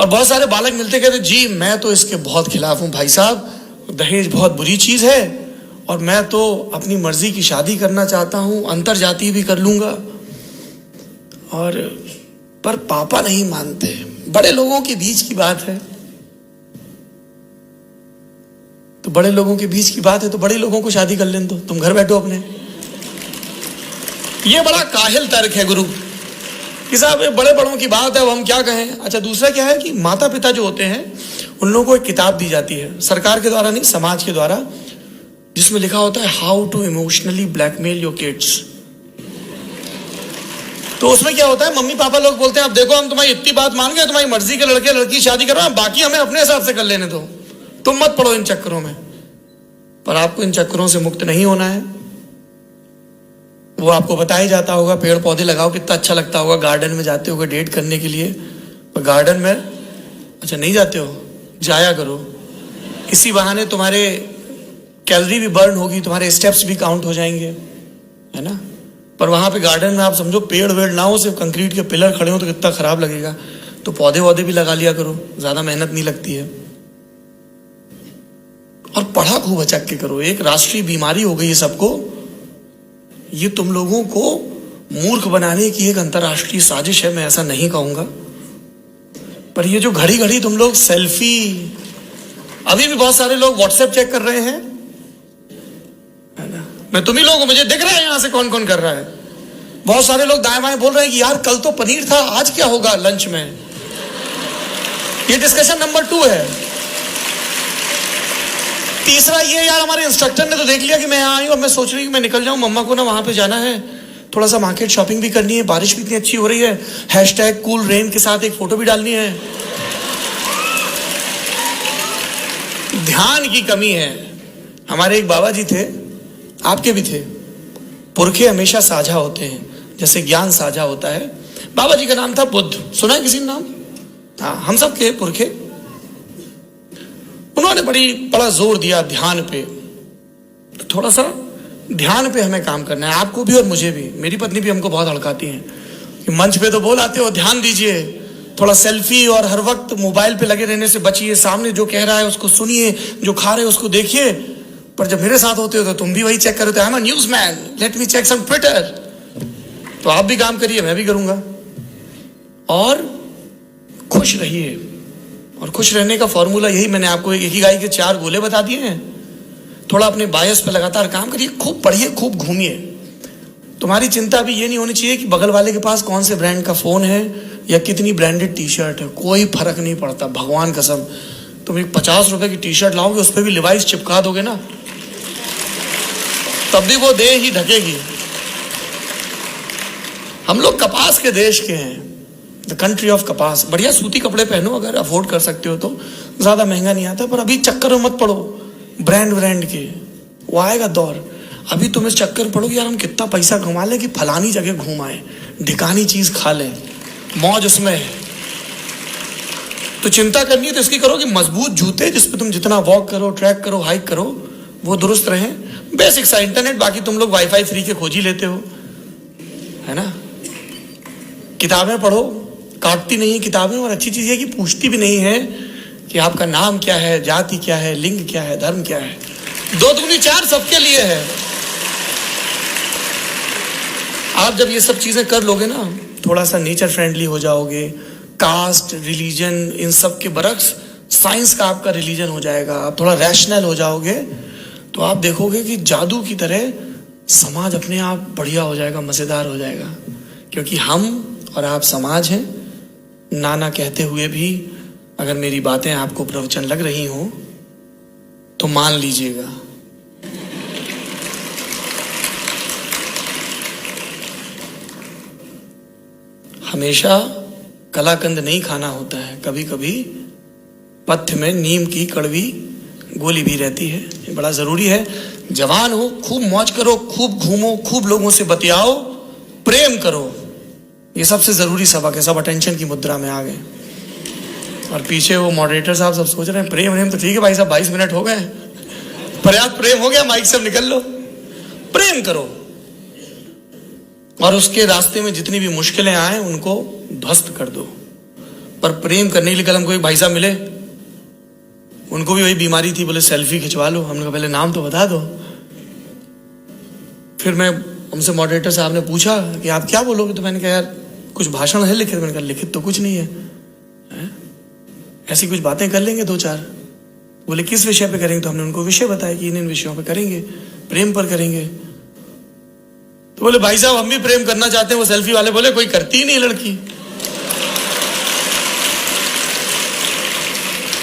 और बहुत सारे बालक मिलते कहते जी मैं तो इसके बहुत खिलाफ हूं भाई साहब, दहेज बहुत बुरी चीज है और मैं तो अपनी मर्जी की शादी करना चाहता हूं, अंतर जाति भी कर लूंगा। और पर पापा नहीं मानते। बड़े लोगों के बीच की बात है, तो बड़े लोगों के बीच की बात है तो बड़े लोगों को शादी कर लेने दो, तुम घर बैठो अपने। ये बड़ा काहिल तर्क है गुरु कि साहब ये बड़े बड़ों की बात है, वो हम क्या कहें। अच्छा, दूसरा क्या है कि माता पिता जो होते हैं उन लोगों को एक किताब दी जाती है, सरकार के द्वारा नहीं, समाज के द्वारा, जिसमें लिखा होता है how to emotionally blackmail your kids. तो उसमें क्या होता है, मम्मी पापा लोग बोलते हैं अब देखो हम तुम्हारी इतनी बात मान गए, तुम्हारी मर्जी के लड़के लड़की शादी करो, बाकी हमें अपने हिसाब से कर लेने दो, तुम मत पड़ो इन चक्करों में। पर आपको इन चक्करों से मुक्त नहीं होना है। वो आपको बताया जाता होगा पेड़ पौधे लगाओ, कितना अच्छा लगता होगा, गार्डन में जाते होगे डेट करने के लिए, पर गार्डन में अच्छा नहीं जाते हो, जाया करो, इसी बहाने तुम्हारे कैलोरी भी बर्न होगी, तुम्हारे स्टेप्स भी काउंट हो जाएंगे, है ना। पर वहां पे गार्डन में आप समझो पेड़ वेड़ ना हो, सिर्फ कंक्रीट के पिलर खड़े हो तो कितना खराब लगेगा। तो पौधे वौधे भी लगा लिया करो, ज्यादा मेहनत नहीं लगती है। और पढ़ा खूब अचक के करो। एक राष्ट्रीय बीमारी हो गई है सबको, ये तुम लोगों को मूर्ख बनाने की एक अंतरराष्ट्रीय साजिश है, मैं ऐसा नहीं कहूंगा। पर ये जो घड़ी घड़ी तुम लोग सेल्फी, अभी भी बहुत सारे लोग व्हाट्सएप चेक कर रहे हैं, है ना। मैं तुम ही लोग, मुझे दिख रहा है यहां से कौन कौन कर रहा है। बहुत सारे लोग दाएं बाएं बोल रहे हैं कि यार कल तो पनीर था, आज क्या होगा लंच में। ये डिस्कशन नंबर 2 है। तीसरा ये, यार हमारे इंस्ट्रक्टर ने तो देख लिया कि मैं यहाँ आई हूँ, अब मैं सोच रही हूँ मैं निकल जाऊं, मम्मा को ना वहां पे जाना है, थोड़ा सा मार्केट शॉपिंग भी करनी है, बारिश भी इतनी अच्छी हो रही है, हैशटैग कूल रेन के साथ एक फोटो भी डालनी है। ध्यान की कमी है। हमारे एक बाबा जी थे, आपके भी थे, पुरखे हमेशा साझा होते हैं, जैसे ज्ञान साझा होता है। बाबा जी का नाम था बुद्ध, सुना है किसी ने नाम? हाँ, हम सब के पुरखे। उन्होंने बड़ा जोर दिया ध्यान पे। तो थोड़ा सा ध्यान पे हमें काम करना है, आपको भी और मुझे भी। मेरी पत्नी भी हमको बहुत हड़काती है कि मंच पे तो बोल आते हो, ध्यान दीजिए, थोड़ा सेल्फी और हर वक्त मोबाइल पे लगे रहने से बचिए, सामने जो कह रहा है उसको सुनिए, जो खा रहे हो उसको देखिए। पर जब मेरे साथ होते हो तो तुम भी वही चेक करते हो, I am a newsman, let me check some Twitter. तो आप भी काम करिए, मैं भी करूंगा। और खुश रहिए, और खुश रहने का फॉर्मूला यही, मैंने आपको इकिगाई के 4 गोले बता दिए हैं। थोड़ा अपने बायस पे लगातार काम करिए, खूब पढ़िए, खूब घूमिए। तुम्हारी चिंता भी ये नहीं होनी चाहिए कि बगल वाले के पास कौन से ब्रांड का फोन है या कितनी ब्रांडेड टी शर्ट है, कोई फर्क नहीं पड़ता। भगवान कसम, तुम एक 50 रुपए की टी शर्ट लाओगे, उस पर भी लिवाइस चिपका दोगे ना, तब भी वो देह ही ढकेगी। हम लोग कपास के देश के हैं, द कंट्री ऑफ कपास। बढ़िया सूती कपड़े पहनो अगर अफोर्ड कर सकते हो तो, ज्यादा महंगा नहीं आता। पर अभी चक्कर में मत पड़ो ब्रांड के, वो आएगा दौर। अभी तुम इस चक्कर में पड़ोगे यार हम कितना पैसा कमा लें कि फलानी जगह घूम आए, ढिकानी चीज खा लें, मौज उसमें है। तो चिंता करनी है तो इसकी करो कि मजबूत जूते जिसपे तुम जितना वॉक करो, ट्रैक करो, हाइक करो, वो दुरुस्त रहें। बेसिक सा इंटरनेट, बाकी तुम लोग वाईफाई फ्री के खोज ही लेते हो, है ना। किताबें पढ़ो, काटती नहीं है किताबें, और अच्छी चीज है कि पूछती भी नहीं है कि आपका नाम क्या है, जाति क्या है, लिंग क्या है, धर्म क्या है। 2 दूनी 4 सबके लिए है। आप जब ये सब चीजें कर लोगे ना, थोड़ा सा नेचर फ्रेंडली हो जाओगे, कास्ट, रिलीजन, इन सब के बरक्स साइंस का आपका रिलीजन हो जाएगा, आप थोड़ा रैशनल हो जाओगे, तो आप देखोगे कि जादू की तरह समाज अपने आप बढ़िया हो जाएगा, मजेदार हो जाएगा। क्योंकि हम और आप समाज हैं। नाना कहते हुए भी अगर मेरी बातें आपको प्रवचन लग रही हो तो मान लीजिएगा। हमेशा कलाकंद नहीं खाना होता है, कभी कभी पथ्य में नीम की कड़वी गोली भी रहती है, ये बड़ा जरूरी है। जवान हो, खूब मौज करो, खूब घूमो, खूब लोगों से बतियाओ, प्रेम करो, ये सबसे जरूरी सबक है। सब अटेंशन की मुद्रा में आ गए, और पीछे वो मॉडरेटर साहब सब सोच रहे हैं प्रेम तो ठीक है भाई साहब, 22 मिनट हो गए, पर्याप्त प्रेम हो गया, माइक से निकल लो। प्रेम करो, और उसके रास्ते में जितनी भी मुश्किलें आए उनको ध्वस्त कर दो। पर प्रेम करने के लिए कल हमको एक भाई साहब मिले, उनको भी वही बीमारी थी, बोले सेल्फी खिंचवा लो। हमने कहा पहले नाम तो बता दो। फिर हमसे मॉडरेटर साहब ने पूछा कि आप क्या बोलोगे, तो मैंने कहा यार कुछ भाषण है लिखित। मैंने कहा लिखित तो कुछ नहीं है, ऐसी कुछ बातें कर लेंगे 2-4। बोले किस विषय पे करेंगे, तो हमने उनको विषय बताया कि इन विषयों पे करेंगे, प्रेम पर करेंगे। तो बोले भाई साहब हम भी प्रेम करना चाहते हैं। वो सेल्फी वाले बोले कोई करती ही नहीं लड़की।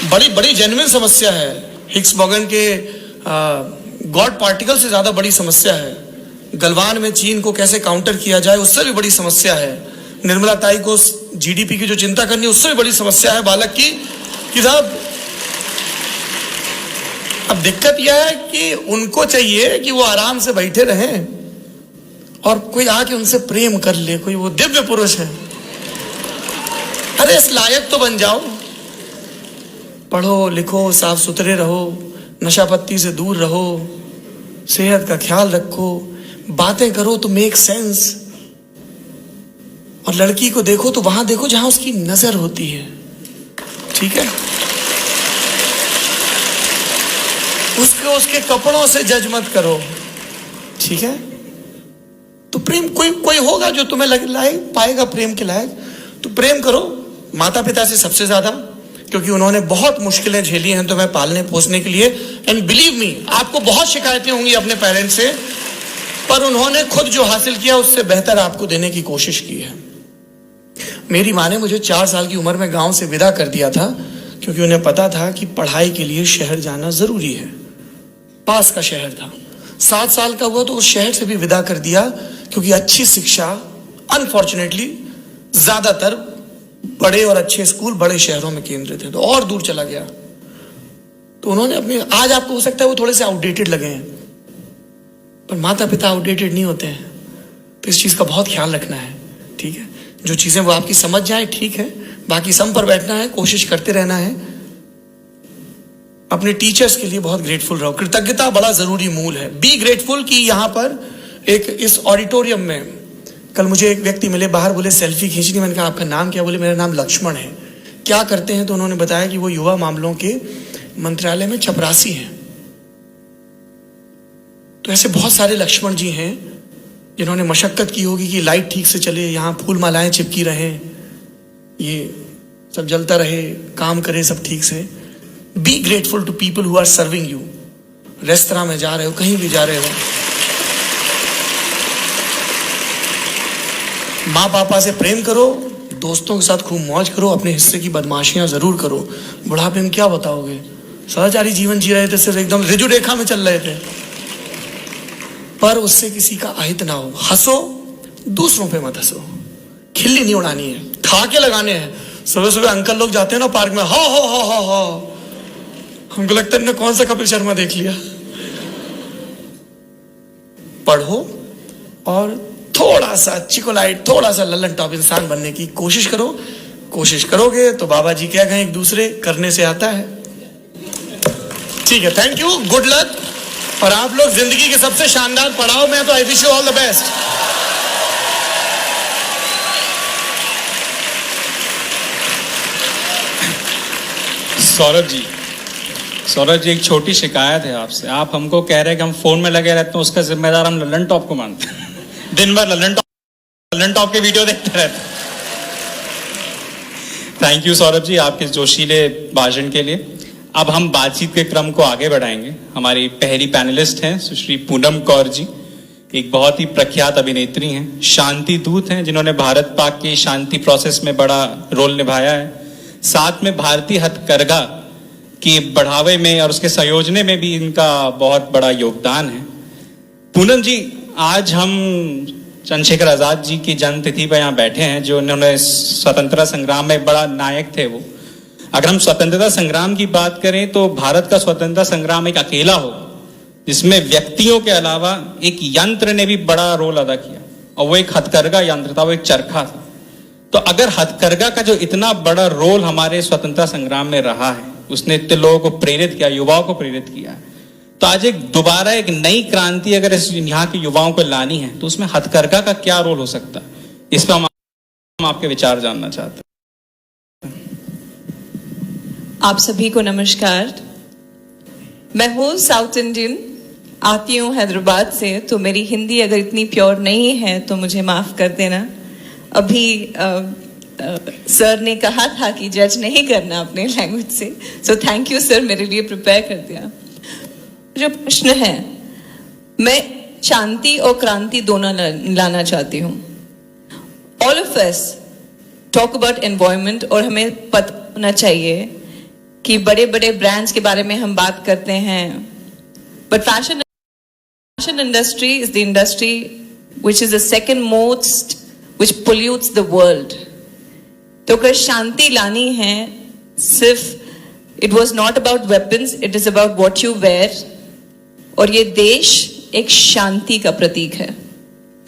बड़ी बड़ी जेन्युइन समस्या है। हिग्स बोसन के गॉड पार्टिकल से ज्यादा बड़ी समस्या है। गलवान में चीन को कैसे काउंटर किया जाए उससे भी बड़ी समस्या है। निर्मला ताई को जीडीपी की जो चिंता करनी है उससे भी बड़ी समस्या है बालक की कि साहब अब दिक्कत यह है कि उनको चाहिए कि वो आराम से बैठे रहें और कोई आके उनसे प्रेम कर ले, कोई वो दिव्य पुरुष है। अरे इस लायक तो बन जाओ, पढ़ो लिखो, साफ सुथरे रहो, नशा पत्ती से दूर रहो, सेहत का ख्याल रखो, बातें करो तो मेक सेंस। और लड़की को देखो तो वहां देखो जहां उसकी नजर होती है, ठीक है। उसके कपड़ों से जज मत करो, ठीक है। तो प्रेम कोई होगा जो तुम्हें लायक पाएगा प्रेम के लायक, तो प्रेम करो माता पिता से सबसे ज्यादा, क्योंकि उन्होंने बहुत मुश्किलें झेली हैं तुम्हें पालने पोसने के लिए। एंड बिलीव मी, आपको बहुत शिकायतें होंगी अपने पेरेंट्स से, पर उन्होंने खुद जो हासिल किया उससे बेहतर आपको देने की कोशिश की है। मेरी माँ ने मुझे 4 साल की उम्र में गांव से विदा कर दिया था, क्योंकि उन्हें पता था कि पढ़ाई के लिए शहर जाना जरूरी है। पास का शहर था। 7 साल का हुआ तो उस शहर से भी विदा कर दिया, क्योंकि अच्छी शिक्षा अनफॉर्चुनेटली ज्यादातर बड़े और अच्छे स्कूल बड़े शहरों में केंद्रित थे, तो और दूर चला गया। तो उन्होंने अपने, आज आपको हो सकता है वो थोड़े से आउटडेटेड लगे हैं, पर माता पिता आउटडेटेड नहीं होते हैं। तो इस चीज का बहुत ख्याल रखना है, ठीक है। जो चीजें वो आपकी समझ जाए ठीक है, बाकी सम पर बैठना है, कोशिश करते रहना है। अपने टीचर्स के लिए बहुत ग्रेटफुल रहो, कृतज्ञता बड़ा जरूरी मूल है। बी ग्रेटफुल कि यहाँ पर इस ऑडिटोरियम में कल मुझे एक व्यक्ति मिले बाहर, बोले सेल्फी खींचनी। मैंने कहा आपका नाम क्या? बोले मेरा नाम लक्ष्मण है। क्या करते हैं? तो उन्होंने बताया कि वो युवा मामलों के मंत्रालय में चपरासी हैं। तो ऐसे बहुत सारे लक्ष्मण जी हैं जिन्होंने मशक्कत की होगी कि लाइट ठीक से चले, यहाँ फूल मालाएं चिपकी रहें, ये सब जलता रहे, काम करे सब ठीक से। Be grateful to people who are serving you. Restaurant में जा रहे हो, कहीं भी जा रहे हो, माँ पापा से प्रेम करो, दोस्तों के साथ खूब मौज करो, अपने हिस्से की बदमाशियां जरूर करो। बुढ़ापे में क्या बताओगे? सदाचारी जीवन जी रहे थे, सिर्फ एकदम ऋजु रेखा में चल रहे थे, पर उससे किसी का अहित ना हो। हंसो, दूसरों पे मत हंसो, खिल्ली नहीं उड़ानी है, ठहाके लगाने हैं। सुबह सुबह अंकल लोग जाते हैं ना पार्क में, हो हमको लगता है इन्होंने कौन सा कपिल शर्मा देख लिया। पढ़ो और थोड़ा सा चिकोलाइट, थोड़ा सा लल्लन टॉप इंसान बनने की कोशिश करो। कोशिश करोगे तो बाबा जी क्या कहें, एक दूसरे करने से आता है। ठीक है, थैंक यू, गुड लक। और आप लोग जिंदगी के सबसे शानदार पड़ाव में, तो I wish you all the best. Saurabh ji एक छोटी शिकायत है आपसे। आप हमको कह रहे हैं कि हम फोन में लगे रहते हैं, उसका जिम्मेदार हम लल्लन टॉप को मानते हैं। दिन भर लल्लन टॉप के वीडियो देखते रहते हैं। थैंक यू सौरभ जी आपके जोशीले भाषण के लिए। अब हम बातचीत के क्रम को आगे बढ़ाएंगे। हमारी पहली पैनलिस्ट हैं सुश्री पूनम कौर जी। एक बहुत ही प्रख्यात अभिनेत्री हैं, शांति दूत हैं, जिन्होंने भारत पाक की शांति प्रोसेस में बड़ा रोल निभाया है। साथ में भारतीय हथकरघा की बढ़ावे में और उसके संयोजने में भी इनका बहुत बड़ा योगदान है। पूनम जी, आज हम चंद्रशेखर आजाद जी की जन्म तिथि पर यहाँ बैठे हैं, जो उन्होंने स्वतंत्रता संग्राम में बड़ा नायक थे। वो, अगर हम स्वतंत्रता संग्राम की बात करें तो भारत का स्वतंत्रता संग्राम एक अकेला हो, जिसमें व्यक्तियों के अलावा एक यंत्र ने भी बड़ा रोल अदा किया, और वो एक हथकरघा यंत्र था, वो एक चरखा था। तो अगर हथकरघा का जो इतना बड़ा रोल हमारे स्वतंत्रता संग्राम में रहा है, उसने इतने लोगों को प्रेरित किया, युवाओं को प्रेरित किया है, तो आज एक दोबारा एक नई क्रांति अगर यहाँ के युवाओं को लानी है, तो उसमें हथकरघा का क्या रोल हो सकता है? इस पर हम आपके विचार जानना चाहते हैं। आप सभी को नमस्कार। मैं हूँ साउथ इंडियन, आती हूँ हैदराबाद से, तो मेरी हिंदी अगर इतनी प्योर नहीं है तो मुझे माफ़ कर देना। अभी सर ने कहा था कि जज नहीं करना अपने लैंग्वेज से, सो थैंक यू सर, मेरे लिए प्रिपेयर कर दिया। जो प्रश्न है, मैं शांति और क्रांति दोनों लाना चाहती हूँ। All of us talk about environment, और हमें पता होना चाहिए कि बड़े बड़े ब्रांड्स के बारे में हम बात करते हैं, but fashion industry is the industry which is the second most which pollutes the world. तो अगर शांति लानी है, सिर्फ it was not about weapons, it is about what you wear, और ये देश एक शांति का प्रतीक है।